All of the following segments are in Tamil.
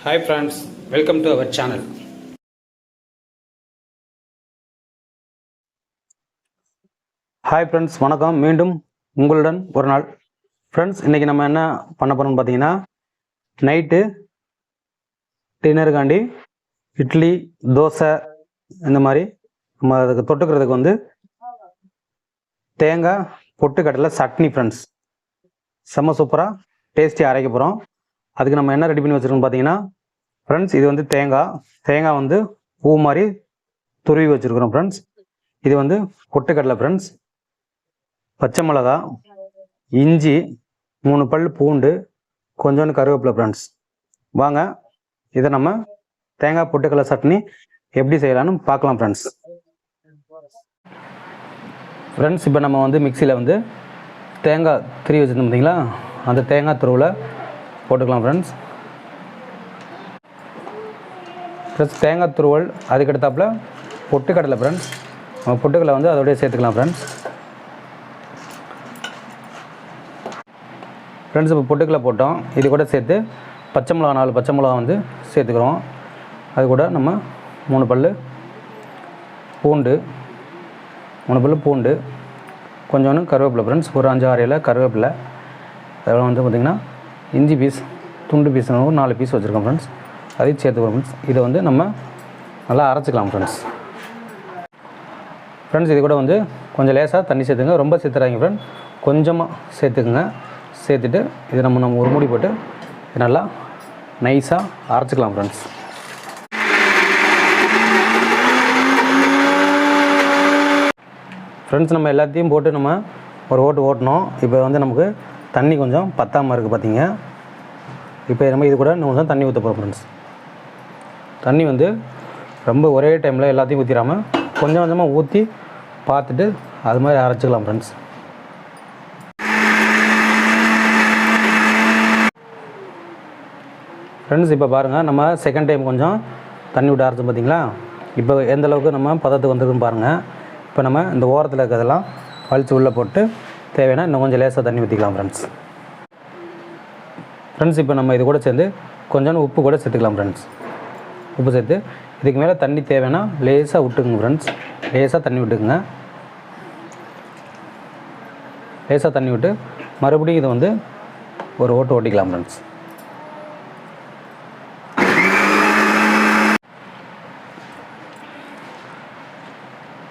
Hi friends, welcome to our channel. Hi friends, வணக்கம். மீண்டும் உங்களுடன் ஒரு நாள். ஃப்ரெண்ட்ஸ், இன்றைக்கி நம்ம என்ன பண்ண போகிறோம்னு பார்த்தீங்கன்னா, நைட்டு டின்னருக்காண்டி இட்லி, தோசை இந்த மாதிரி நம்ம அதுக்கு தொட்டுக்கிறதுக்கு வந்து தேங்காய் பொட்டுக்கடலை சட்னி ஃப்ரெண்ட்ஸ். செம்ம சூப்பராக டேஸ்டியாக அரைக்க போகிறோம். அதுக்கு நம்ம என்ன ரெடி பண்ணி வச்சுருக்கோம்னு பார்த்தீங்கன்னா ஃப்ரெண்ட்ஸ், இது வந்து தேங்காய் வந்து பூ மாதிரி துருவி வச்சுருக்குறோம் ஃப்ரெண்ட்ஸ். இது வந்து பொட்டுக்கடலை ஃப்ரெண்ட்ஸ், பச்சை மிளகா, இஞ்சி, 3 பல் பூண்டு, கொஞ்சோண்டு கருவேப்பிலை ஃப்ரெண்ட்ஸ். வாங்க இதை நம்ம தேங்காய் பொட்டுக்கடலை சட்னி எப்படி செய்யலான்னு பார்க்கலாம் ஃப்ரெண்ட்ஸ். ஃப்ரெண்ட்ஸ், இப்போ நம்ம வந்து மிக்சியில் வந்து தேங்காய் துருவி வச்சுருந்தோம் பார்த்தீங்களா, அந்த தேங்காய் துருவில் போட்டுக்கலாம் ஃப்ரெண்ட்ஸ். ப்ளஸ் தேங்காய் துருவல் அதுக்கடுத்தாப்பில் பொட்டுக்கடலை ஃப்ரெண்ட்ஸ். நம்ம பொட்டுக்கடலை வந்து அதோடய சேர்த்துக்கலாம் ஃப்ரெண்ட்ஸ். ஃப்ரெண்ட்ஸ், இப்போ பொட்டுக்கடலை போட்டோம். இது கூட சேர்த்து பச்சை மிளகா 4 பச்சை மிளகா வந்து சேர்த்துக்கிறோம். அது கூட நம்ம 3 பல் பூண்டு, 3 பல் பூண்டு, கொஞ்சோண்டு கருவேப்பிலை ஃப்ரெண்ட்ஸ், ஒரு 5-6 இலை கருவேப்பிலை. அதெல்லாம் வந்து பார்த்திங்கன்னா இஞ்சி பீஸ், துண்டு பீஸ் 4 பீஸ் வச்சுருக்கோம் ஃப்ரெண்ட்ஸ், அதையும் சேர்த்துக்கிறோம் ஃப்ரெண்ட்ஸ். இதை வந்து நம்ம நல்லா அரைச்சிக்கலாம் ஃப்ரெண்ட்ஸ். ஃப்ரெண்ட்ஸ், இது கூட வந்து கொஞ்சம் லேசாக தண்ணி சேர்த்துங்க, ரொம்ப சேர்த்துறாங்க ஃப்ரெண்ட், கொஞ்சமாக சேர்த்துக்குங்க. சேர்த்துட்டு இது நம்ம ஒரு மூடி போட்டு நல்லா நைஸாக அரைச்சிக்கலாம் ஃப்ரெண்ட்ஸ். ஃப்ரெண்ட்ஸ், நம்ம எல்லாத்தையும் போட்டு நம்ம ஒரு ஓட்டணும். இப்போ வந்து நமக்கு தண்ணி கொஞ்சம் பத்தாமல் இருக்குது பார்த்தீங்க. இப்போ நம்ம இது கூட இன்னும் கொஞ்சம் தண்ணி ஊற்ற போகிறோம் ஃப்ரெண்ட்ஸ். தண்ணி வந்து ரொம்ப ஒரே டைமில் எல்லாத்தையும் ஊற்றிடாமல் கொஞ்சம் கொஞ்சமாக ஊற்றி பார்த்துட்டு அது மாதிரி அரைச்சிக்கலாம் ஃப்ரெண்ட்ஸ். ஃப்ரெண்ட்ஸ், இப்போ பாருங்கள், நம்ம செகண்ட் டைம் கொஞ்சம் தண்ணி விட்டு அரைச்சோம் பார்த்தீங்களா. இப்போ எந்த அளவுக்கு நம்ம பதத்துக்கு வந்திருக்குன்னு பாருங்கள். இப்போ நம்ம இந்த ஓரத்தில் இருக்கிறதெல்லாம் வலித்து உள்ளே போட்டு தேவைன்னா இன்னும் கொஞ்சம் லேசாக தண்ணி ஊற்றிக்கலாம் ஃப்ரெண்ட்ஸ். ஃப்ரெண்ட்ஸ், இப்போ நம்ம இது கூட சேர்ந்து கொஞ்சோண்டு உப்பு கூட சேர்த்துக்கலாம் ஃப்ரெண்ட்ஸ். உப்பு சேர்த்து இதுக்கு மேலே தண்ணி தேவைன்னா லேசாக விட்டுக்குங்க ஃப்ரெண்ட்ஸ். லேசாக தண்ணி விட்டுக்குங்க. லேசாக தண்ணி விட்டு மறுபடியும் இதை வந்து ஒரு ஓட்டிக்கலாம் ஃப்ரெண்ட்ஸ்.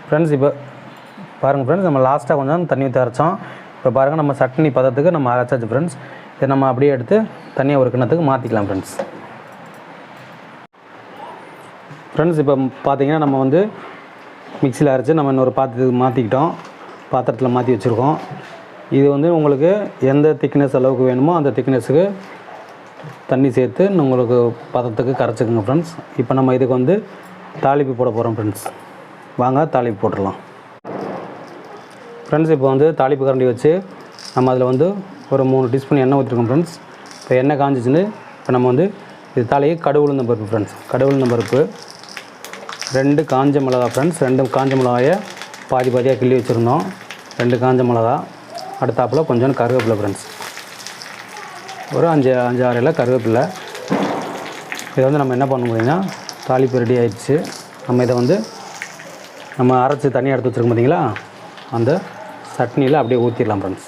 ஃப்ரெண்ட்ஸ், இப்போ பாருங்கள் ஃப்ரெண்ட்ஸ், நம்ம லாஸ்ட்டாக கொஞ்சம் தண்ணி ஊற்றி அரைச்சோம். இப்போ பாருங்கள், நம்ம சட்னி பதத்துக்கு நம்ம அரைச்சாச்சு ஃப்ரெண்ட்ஸ். இதை நம்ம அப்படியே எடுத்து தனியாக ஒரு கிண்ணத்துக்கு மாற்றிக்கலாம் ஃப்ரெண்ட்ஸ். ஃப்ரெண்ட்ஸ், இப்போ பார்த்தீங்கன்னா நம்ம வந்து மிக்சியில் அரைச்சி நம்ம இன்னொரு பாத்திரத்தில் மாற்றி வச்சுருக்கோம். இது வந்து உங்களுக்கு எந்த திக்னஸ் அளவுக்கு வேணுமோ அந்த திக்னஸுக்கு தண்ணி சேர்த்து உங்களுக்கு பதத்துக்கு கரைச்சிக்கோங்க ஃப்ரெண்ட்ஸ். இப்போ நம்ம இதுக்கு வந்து தாளிப்பு போட போகிறோம் ஃப்ரெண்ட்ஸ். வாங்க தாளிப்பு போட்டுடலாம் ஃப்ரெண்ட்ஸ். இப்போ வந்து தாளிப்பு கரண்டி வச்சு நம்ம அதில் வந்து ஒரு 3 டீஸ்பூன் எண்ணெய் ஊற்றிருக்கோம் ஃப்ரெண்ட்ஸ். இப்போ எண்ணெய் காஞ்சிச்சுன்னு இப்போ நம்ம வந்து இது தாளிக்கு கடுகு உளுந்தம் பருப்பு ஃப்ரெண்ட்ஸ். கடுகு உளுந்தம் பருப்பு, 2 காஞ்ச மிளகா ஃப்ரெண்ட்ஸ். 2 காஞ்ச மிளகாயை பாதியாக கிள்ளி வச்சுருந்தோம். 2 காஞ்ச மிளகா. அடுத்தாப்பில் கொஞ்சம் கருவேப்பிலை ஃப்ரெண்ட்ஸ், ஒரு 5-6 இலை கருவேப்பிலை. இதை வந்து நம்ம என்ன பண்ண முடியும்னா தாளிப்பு ரெடி ஆகிடுச்சு. நம்ம இதை வந்து நம்ம அரைச்சி தனியாக எடுத்து வச்சுருக்கோம் பார்த்தீங்களா, அந்த சட்னியில் அப்படியே ஊற்றிடலாம் ஃப்ரெண்ட்ஸ்.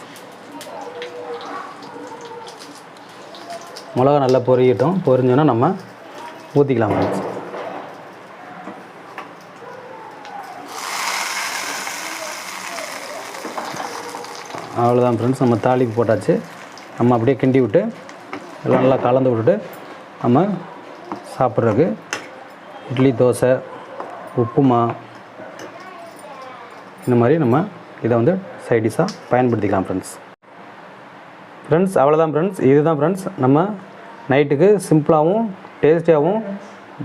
மிளகா நல்லா பொரிஞ்சோன்னா நம்ம ஊற்றிக்கலாம் ஃப்ரெண்ட்ஸ். அவ்வளோதான் ஃப்ரெண்ட்ஸ், நம்ம தாளிப்பு போட்டாச்சு. நம்ம அப்படியே கிண்டி விட்டு எல்லாம் நல்லா கலந்து விட்டுட்டு நம்ம சாப்பிட்றதுக்கு இட்லி, தோசை, உப்புமா இந்த மாதிரி நம்ம இதை வந்து சைடிஷாக பயன்படுத்திக்கலாம் ஃப்ரெண்ட்ஸ். ஃப்ரெண்ட்ஸ், அவ்வளோதான் ஃப்ரெண்ட்ஸ். இதுதான் ஃப்ரெண்ட்ஸ், நம்ம நைட்டுக்கு சிம்பிளாகவும் டேஸ்டியாகவும்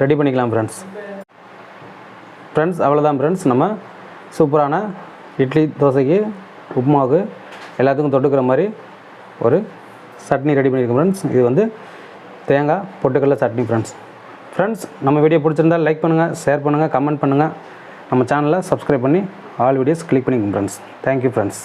ரெடி பண்ணிக்கலாம் ஃப்ரெண்ட்ஸ். ஃப்ரெண்ட்ஸ், அவ்வளோதான் ஃப்ரெண்ட்ஸ், நம்ம சூப்பரான இட்லி, தோசைக்கு, உப்புமாவுக்கு எல்லாத்துக்கும் தொட்டுக்கிற மாதிரி ஒரு சட்னி ரெடி பண்ணியிருக்கோம் ஃப்ரெண்ட்ஸ். இது வந்து தேங்காய் பொட்டுக்கடலை சட்னி ஃப்ரெண்ட்ஸ். ஃப்ரெண்ட்ஸ், நம்ம வீடியோ பிடிச்சிருந்தால் லைக் பண்ணுங்கள், ஷேர் பண்ணுங்கள், கமெண்ட் பண்ணுங்கள். நம்ம சேனலை சப்ஸ்கிரைப் பண்ணி ஆல் வீடியோஸ் கிளிக் பண்ணிக்கோங்க ஃப்ரெண்ட்ஸ். Thank you friends.